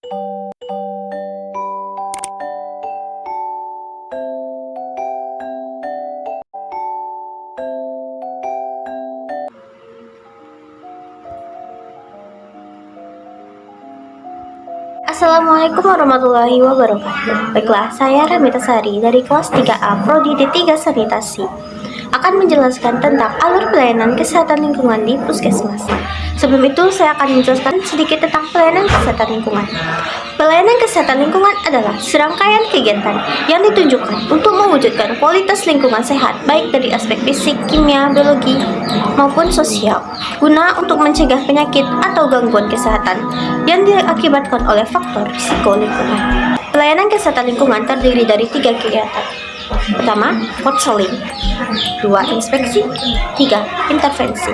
Assalamualaikum warahmatullahi wabarakatuh. Baiklah, saya Ramita Sari dari kelas 3A Prodi D3 Sanitasi akan menjelaskan tentang alur pelayanan kesehatan lingkungan di Puskesmas. Sebelum itu, saya akan menjelaskan sedikit tentang pelayanan kesehatan lingkungan. Pelayanan kesehatan lingkungan adalah serangkaian kegiatan yang ditunjukkan untuk mewujudkan kualitas lingkungan sehat baik dari aspek fisik, kimia, biologi, maupun sosial, guna untuk mencegah penyakit atau gangguan kesehatan yang diakibatkan oleh faktor risiko lingkungan. Pelayanan kesehatan lingkungan terdiri dari 3 kegiatan. Pertama, konseling. 2, inspeksi. 3, intervensi.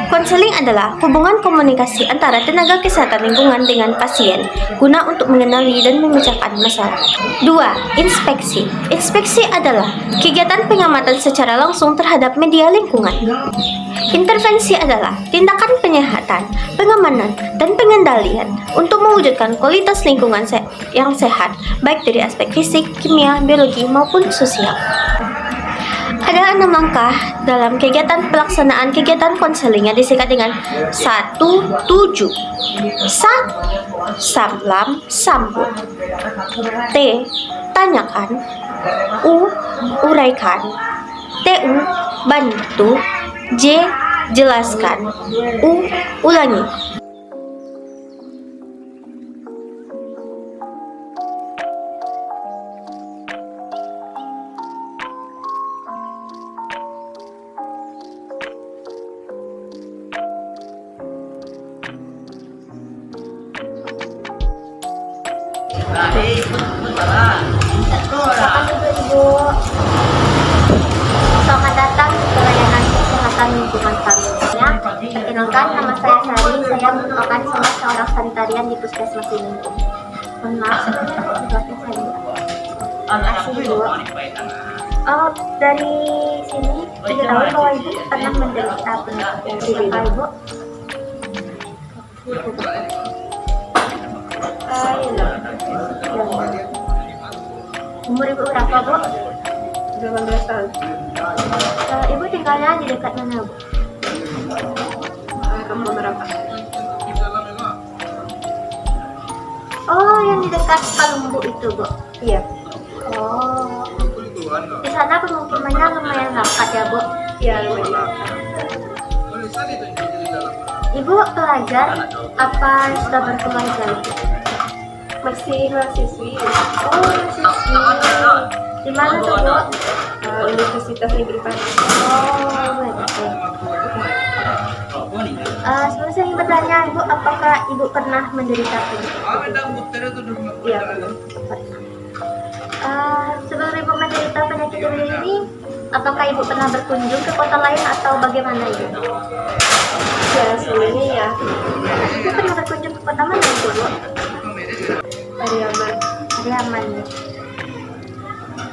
Konseling adalah hubungan komunikasi antara tenaga kesehatan lingkungan dengan pasien guna untuk mengenali dan memecahkan masalah. 2, inspeksi. Inspeksi adalah kegiatan pengamatan secara langsung terhadap media lingkungan. Intervensi adalah tindakan penyehatan, pengamanan, dan pengendalian untuk mewujudkan kualitas lingkungan yang sehat, baik dari aspek fisik, kimia, biologi, maupun sosial. Ada 6 langkah dalam kegiatan pelaksanaan kegiatan konseling yang disingkat dengan 1-7. Salam sambut. T, tanyakan. U, uraikan. TU, bantu. J, jelaskan. U, ulangi. Selamat datang di pelayanan kesehatan lingkungan kami. Perkenalkan, nama saya Sari. Saya merupakan salah seorang sanitarian di puskesmas ini. Mohon maaf, sebenarnya saya masih Bu. Dari sini diketahui bahwa Ibu pernah menderita penyakit apa, Ibu? Umur Ibu berapa, Bu? 18 tahun. Ibu tinggalnya di dekat mana, Bu? Kampung Merapak. Oh, yang di dekat Palumbu itu, Bu? Iya. Oh, di sana pemukimannya lumayan rapat ya, Bu? Iya, lumayan. Ibu pelajar apa sudah berkeluarga? Masih mahasiswi. Oh, mahasiswi. Di mana tuh, Bu? Universitas Negeri Padang. Oh, baik. Sebelum saya ingin bertanya, Ibu, apakah Ibu pernah menderita penyakit? Iya, pernah. Sebelum Ibu menderita penyakit ini, apakah Ibu pernah berkunjung ke kota lain atau bagaimana, Ibu? Ya, sebenarnya ya. Ibu pernah berkunjung ke kota mana, Ibu? Pariaman. Pariaman.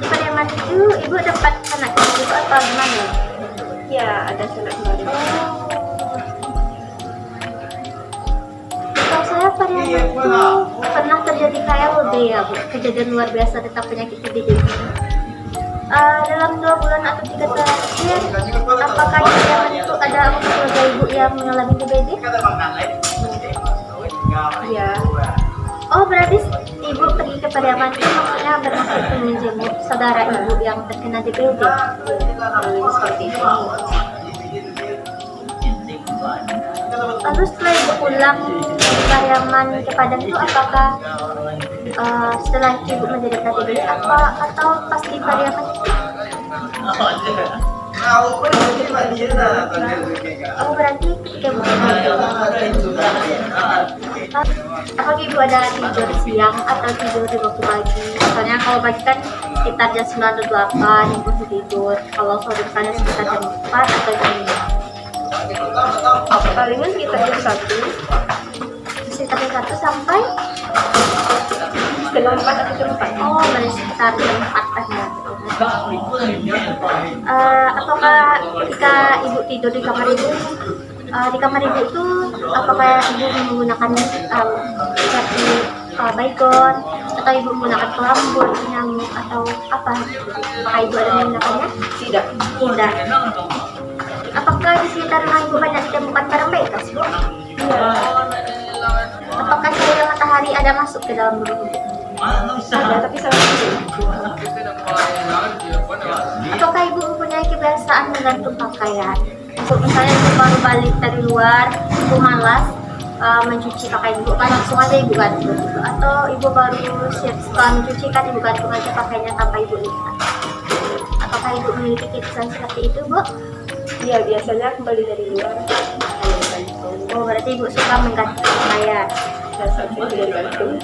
Di Pariaman itu Ibu dapat anak Ibu atau gimana? Ya, ada sanak baru. Kalau saya Pariaman itu pernah terjadi KLB ya, Bu, kejadian luar biasa tentang penyakit TBC. Dalam 2 bulan atau 3 terakhir, apakah di Pariaman itu ada keluarga Ibu yang mengalami TBC? Iya. Oh, berarti Ibu pergi ke Pariaman itu maksudnya bermaksud menjenguk saudara Ibu yang terkena DBD. Seperti itu. Lalu setelah Ibu pulang ke Pariaman ke Padang itu apakah setelah itu Ibu menderita DBD apa atau pas di Pariaman itu? Oh, berarti ketika Ibu apakah Ibu ada tidur siang atau tidur di waktu pagi? Misalnya kalau pagi kan sekitar jam 9 atau 8 Ibu tidur. Kalau sore misalnya sekitar jam 4 atau jam 5. Palingan sekitar jam 1. Sekitar jam 1 sampai setengah 4 atau jam 4. oh, dari sekitar jam 4 ya. Apakah ketika Ibu tidur di kamar Ibu itu apakah Ibu menggunakan seperti baygon, atau ibu menggunakan pelambur nyamuk atau apa? Apakah ibu ada menggunakannya? Tidak. Tidak. Apakah di sekitar rumah ibu banyak ditemukan barang bekas, Bu? Iya. Apakah cahaya matahari ada masuk ke dalam rumah ibu? Ada, tapi sangat sedikit. Apakah ibu mempunyai kebiasaan menggantung pakaian? Misalnya ibu baru balik dari luar, ibu malas mencuci pakaian ibu, kan langsung aja ibu gantung gitu. Atau ibu baru siap setelah mencuci kan ibu gantung aja pakaiannya tanpa ibu lihat. Apakah ibu memiliki kebiasaan seperti itu, Bu? Iya, biasanya kembali dari luar. Oh, berarti ibu suka menggantung pakaian. Dan sampai tidak gantung.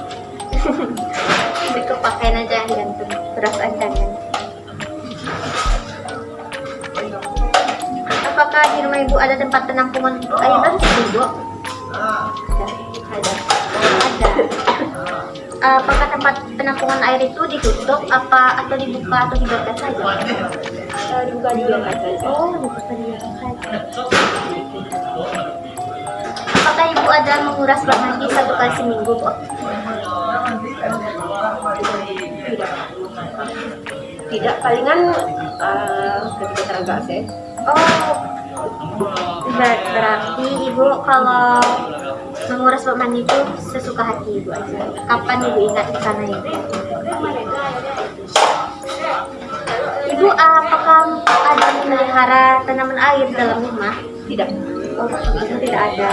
Itu pakaian aja yang digantung, perasaan jangan. Apakah di rumah ibu ada tempat penampungan untuk air bersih, Bu? Ada. Apakah tempat penampungan air itu ditutup atau dibuka atau dibiarkan saja? Dibuka dibiarkan saja. Oh, dibuka dibiarkan saja. Apakah ibu ada menguras bak mandi 1 kali seminggu, Bu? Tidak. Tidak, palingan ketika tenaga AC. Oh, berarti ibu kalau menguras bak mandi itu sesuka hati ibu aja. Kapan ibu ingat di sana ya? Ibu, apakah ada memelihara tanaman air di dalam rumah? Tidak. Oh, itu tidak ada.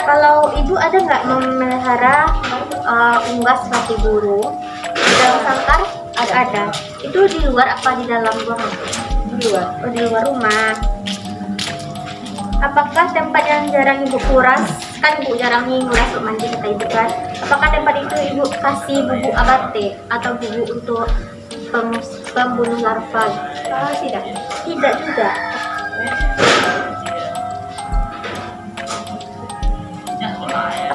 Kalau ibu ada nggak memelihara unggas seperti burung di dalam sangkar? Ada. Itu di luar apa di dalam ruangan? Di luar. Oh, di luar rumah. Apakah tempat yang jarang ibu kuras? Kan ibu jarang nih nguras untuk mandi kata ibu kan. Apakah tempat itu ibu kasih bubuk abate atau bubuk untuk pembunuh larva? Tidak. Tidak juga.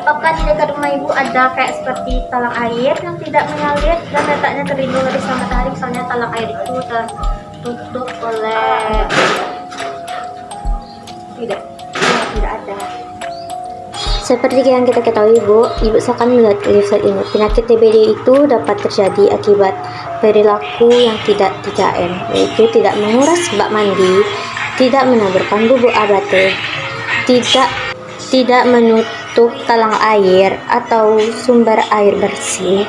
Apakah di dekat rumah ibu ada kayak seperti talang air yang tidak mengalir dan letaknya terlindung dari sinar matahari? Misalnya talang air itu tertutup oleh tidak ada. Seperti yang kita ketahui, ibu seakan melihat di slide ini, penyakit TBD itu dapat terjadi akibat perilaku yang tidak 3M, yaitu tidak menguras bak mandi, tidak menaburkan bubuk abate, tidak menutup talang air atau sumber air bersih,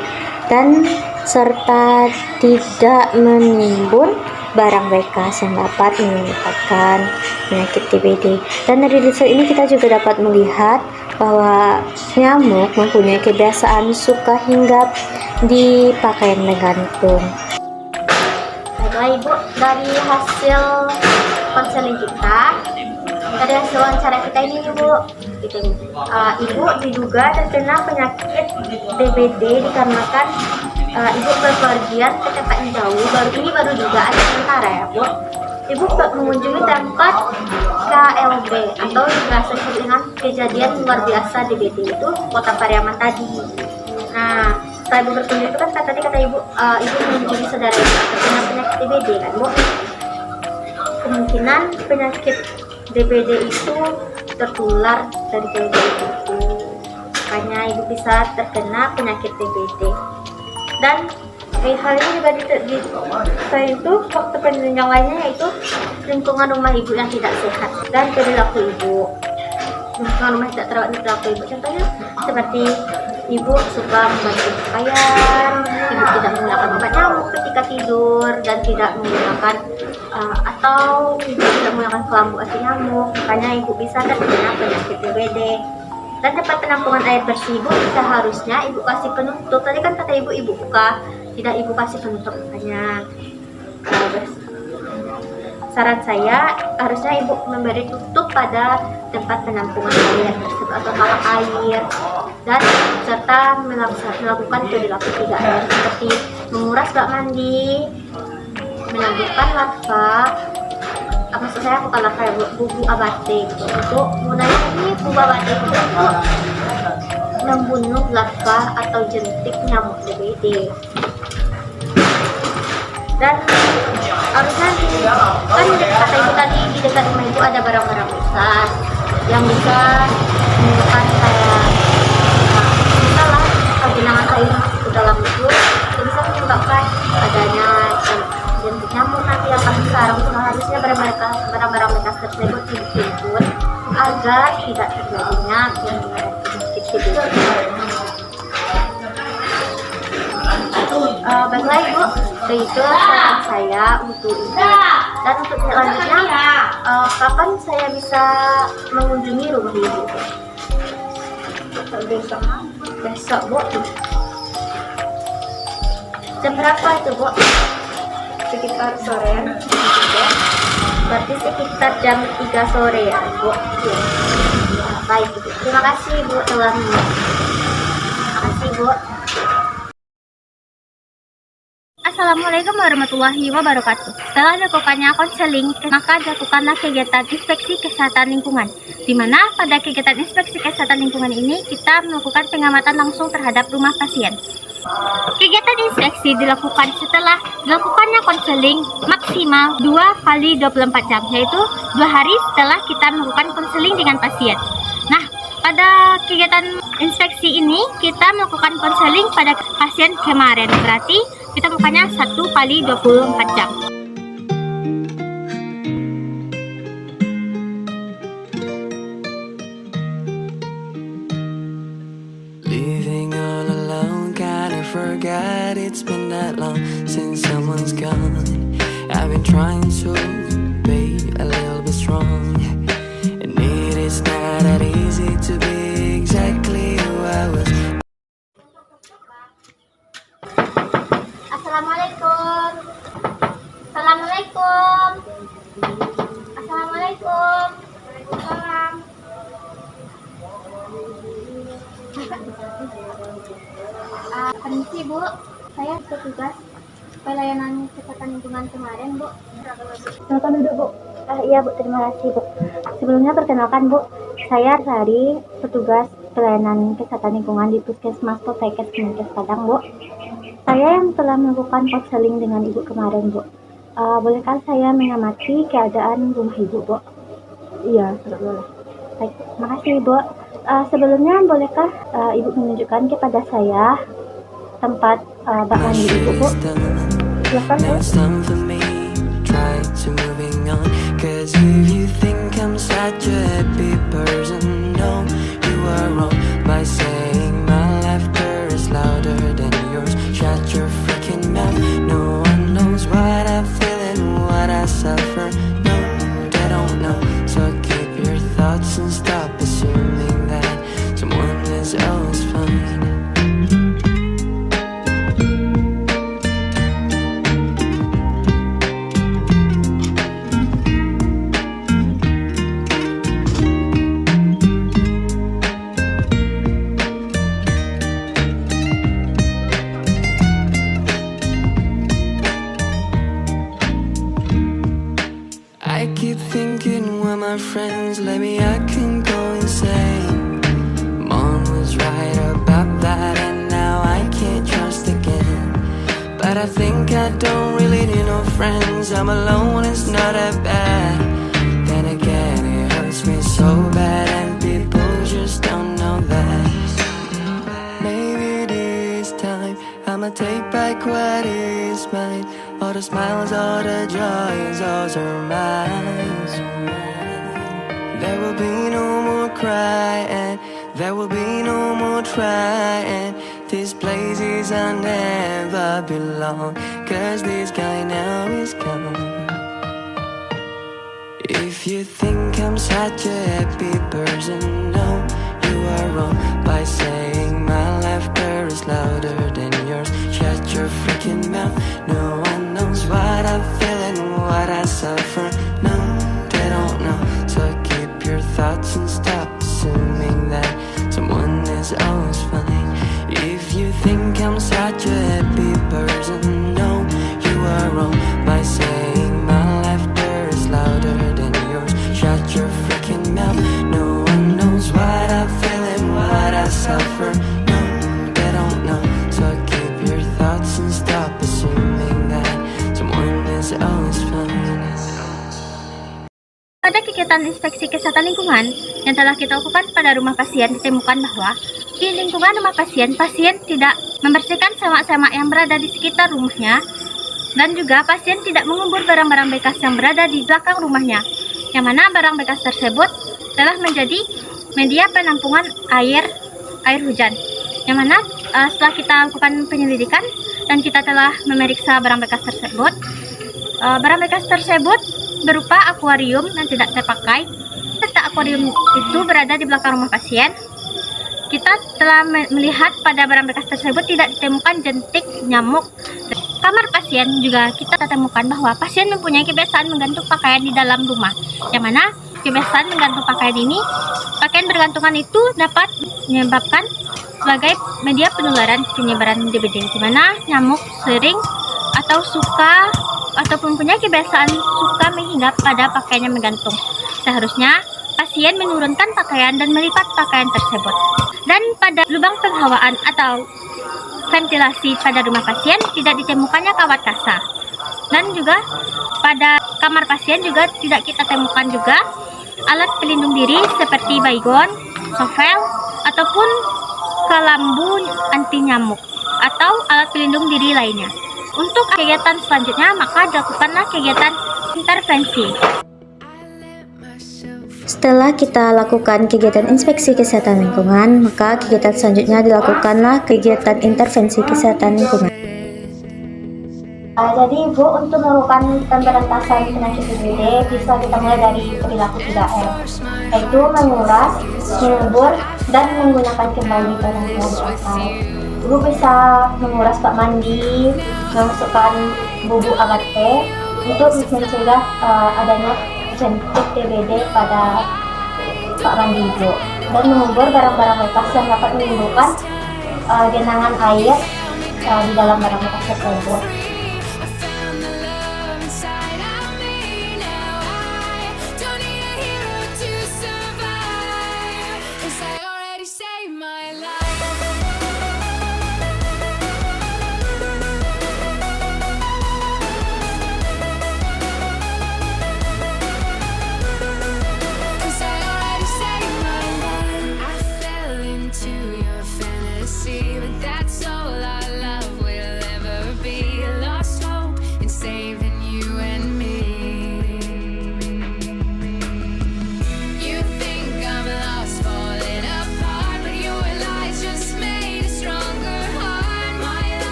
dan serta tidak menimbun barang bekas yang dapat menyebabkan penyakit TBD. Dan dari riset ini kita juga dapat melihat bahwa nyamuk mempunyai kebiasaan suka hinggap di pakaian menggantung. Baiklah ibu, dari hasil konseling kita, dari hasil wawancara kita ini ibu, ibu diduga terkena penyakit DBD dikarenakan ibu berpergian ke tempat yang jauh. Baru dugaan sementara ya Bu. Ibu mengunjungi tempat KLB atau biasa disebut dengan kejadian luar biasa DBD itu Kota Pariaman tadi. Nah, setelah ibu berkunjung itu kan tadi kata ibu, ibu mengunjungi saudara ibu terkena penyakit DBD kan Bu. Kemungkinan penyakit DBD itu tertular dari DBD itu, makanya ibu bisa terkena penyakit DBD. Dan hal ini juga selain itu faktor penunjang lainnya yaitu lingkungan rumah ibu yang tidak sehat dan perilaku ibu. Lingkungan rumah tidak terawat dan perilaku ibu, contohnya seperti ibu suka menggantung pakaian, ibu tidak menggunakan obat nyamuk ketika tidur dan tidak menggunakan atau ibu tidak menggunakan kelambu anti nyamuk, makanya ibu bisa terkena penyakit DBD. Dan tempat penampungan air bersih ibu seharusnya ibu kasih penutup. Tadi kan kata ibu buka, tidak ibu kasih penutup, makanya saran saya harusnya ibu memberi tutup pada tempat penampungan air tersebut atau talang air, dan serta melakukan perilaku 3M seperti menguras bak mandi, menaburkan larva, maksud saya bukan larva ya, bubuk abate gitu. Untuk gunanya ini bubuk abate itu untuk membunuh larva atau jentik nyamuk DBD. Dan harusnya kan kata ibu tadi di dekat rumah ibu ada barang-barang besar yang bisa menyebabkan kayak Baiklah Ibu, itu saran saya untuk ini. Dan untuk selanjutnya, kapan saya bisa mengunjungi rumah Ibu? Besok Besok Bu. Jam berapa itu Bu? sekitar sorean. Berarti sekitar jam 3 sore ya Bu? Iya. Baik Ibu. Terima kasih Bu telah Terima kasih Bu. Assalamualaikum warahmatullahi wabarakatuh. Setelah dilakukannya konseling, maka dilakukanlah kegiatan inspeksi kesehatan lingkungan, di mana pada kegiatan inspeksi kesehatan lingkungan ini kita melakukan pengamatan langsung terhadap rumah pasien. Kegiatan inspeksi dilakukan setelah dilakukannya konseling maksimal 2 kali 24 jam, yaitu 2 hari setelah kita melakukan konseling dengan pasien. Nah, pada kegiatan inspeksi ini kita melakukan konseling pada pasien kemarin, berarti kita melakukannya 1 kali 24 jam. Living all alone, kinda forgot it's been that long since someone's gone. I've been trying to be a little bit strong, and it is not that easy to be exactly who I was. Assalamualaikum. Assalamualaikum. Assalamualaikum. Waalaikumsalam. Permisi Bu, saya petugas pelayanan kesehatan lingkungan kemarin Bu. Silakan duduk Bu. Iya Bu, terima kasih Bu. Sebelumnya perkenalkan Bu, saya Sari, petugas pelayanan kesehatan lingkungan di Puskesmas Poltekkes Kemenkes Padang Bu. Saya yang telah melakukan konseling dengan Ibu kemarin Bu. Bolehkah saya mengamati keadaan rumah Ibu Bu? Iya, boleh. Baik, makasih Bu. Sebelumnya bolehkah Ibu menunjukkan kepada saya tempat bak mandi Ibu Bu? Silakan Bu. Now it's time for me, try to moving on. Cause if you think I'm such a happy person, no, you are wrong by saying my laughter is louder than yours. Shut your freaking mouth. No one knows what I feel and what I suffer. No, they don't know. So keep your thoughts and stop assuming that someone is always fine. I keep thinking when my friends let me, I can go insane. Mom was right about that, and now I can't trust again. But I think I don't really need no friends. I'm alone, it's not that bad. Then again, it hurts me so bad, and people just don't know that. Maybe this time I'ma take back what is mine. All the smiles, all the joys, all are mine. There will be no more crying, there will be no more trying. This place is I never belong, cause this guy now is gone. If you think I'm such a happy person, no, you are wrong by saying my laughter is louder than yours. Shut your freaking mouth. No one knows what I feel and what I suffer. No, they don't know. So keep your thoughts and stop assuming that someone is always fine. If you think I'm such a happy person, no, you are wrong by saying my laughter is louder than yours. Shut your freaking mouth. No one knows what I feel and what I suffer. No, they don't know. So keep your thoughts and stop assuming that someone is always fine. Pada kegiatan inspeksi kesehatan lingkungan yang telah kita lakukan pada rumah pasien, ditemukan bahwa di lingkungan rumah pasien, pasien tidak membersihkan semak-semak yang berada di sekitar rumahnya, dan juga pasien tidak mengubur barang-barang bekas yang berada di belakang rumahnya, yang mana barang bekas tersebut telah menjadi media penampungan air hujan. Yang mana setelah kita lakukan penyelidikan dan kita telah memeriksa barang bekas tersebut, barang bekas tersebut berupa akuarium yang tidak terpakai. Serta akuarium itu berada di belakang rumah pasien. Kita telah melihat pada barang bekas tersebut tidak ditemukan jentik nyamuk. Kamar pasien juga kita temukan bahwa pasien mempunyai kebiasaan menggantung pakaian di dalam rumah. Yang mana kebiasaan menggantung pakaian ini, pakaian bergantungan itu dapat menyebabkan sebagai media penyebaran DBD, di mana nyamuk sering atau suka ataupun punya kebiasaan suka menghingga pada pakaian yang menggantung. Seharusnya pasien menurunkan pakaian dan melipat pakaian tersebut. Dan pada lubang penghawaan atau ventilasi pada rumah pasien tidak ditemukannya kawat kasa. Dan juga pada kamar pasien juga tidak kita temukan juga alat pelindung diri seperti baygon, sovel, ataupun kelambu anti nyamuk atau alat pelindung diri lainnya. Untuk kegiatan selanjutnya maka dilakukanlah kegiatan intervensi. Setelah kita lakukan kegiatan inspeksi kesehatan lingkungan, maka kegiatan selanjutnya dilakukanlah kegiatan intervensi kesehatan lingkungan. Jadi Ibu, untuk melakukan pemberantasan penyakit DBD bisa kita mulai dari perilaku 3M, yaitu menguras, mengubur, dan menggunakan kembali barang yang dipakai. Ibu bisa menguras bak mandi, memasukkan bubuk agar teh untuk mencegah adanya jentik DBD pada bak mandi Ibu, dan mengubur barang-barang bekas yang dapat menimbulkan genangan air di dalam barang bekas tersebut.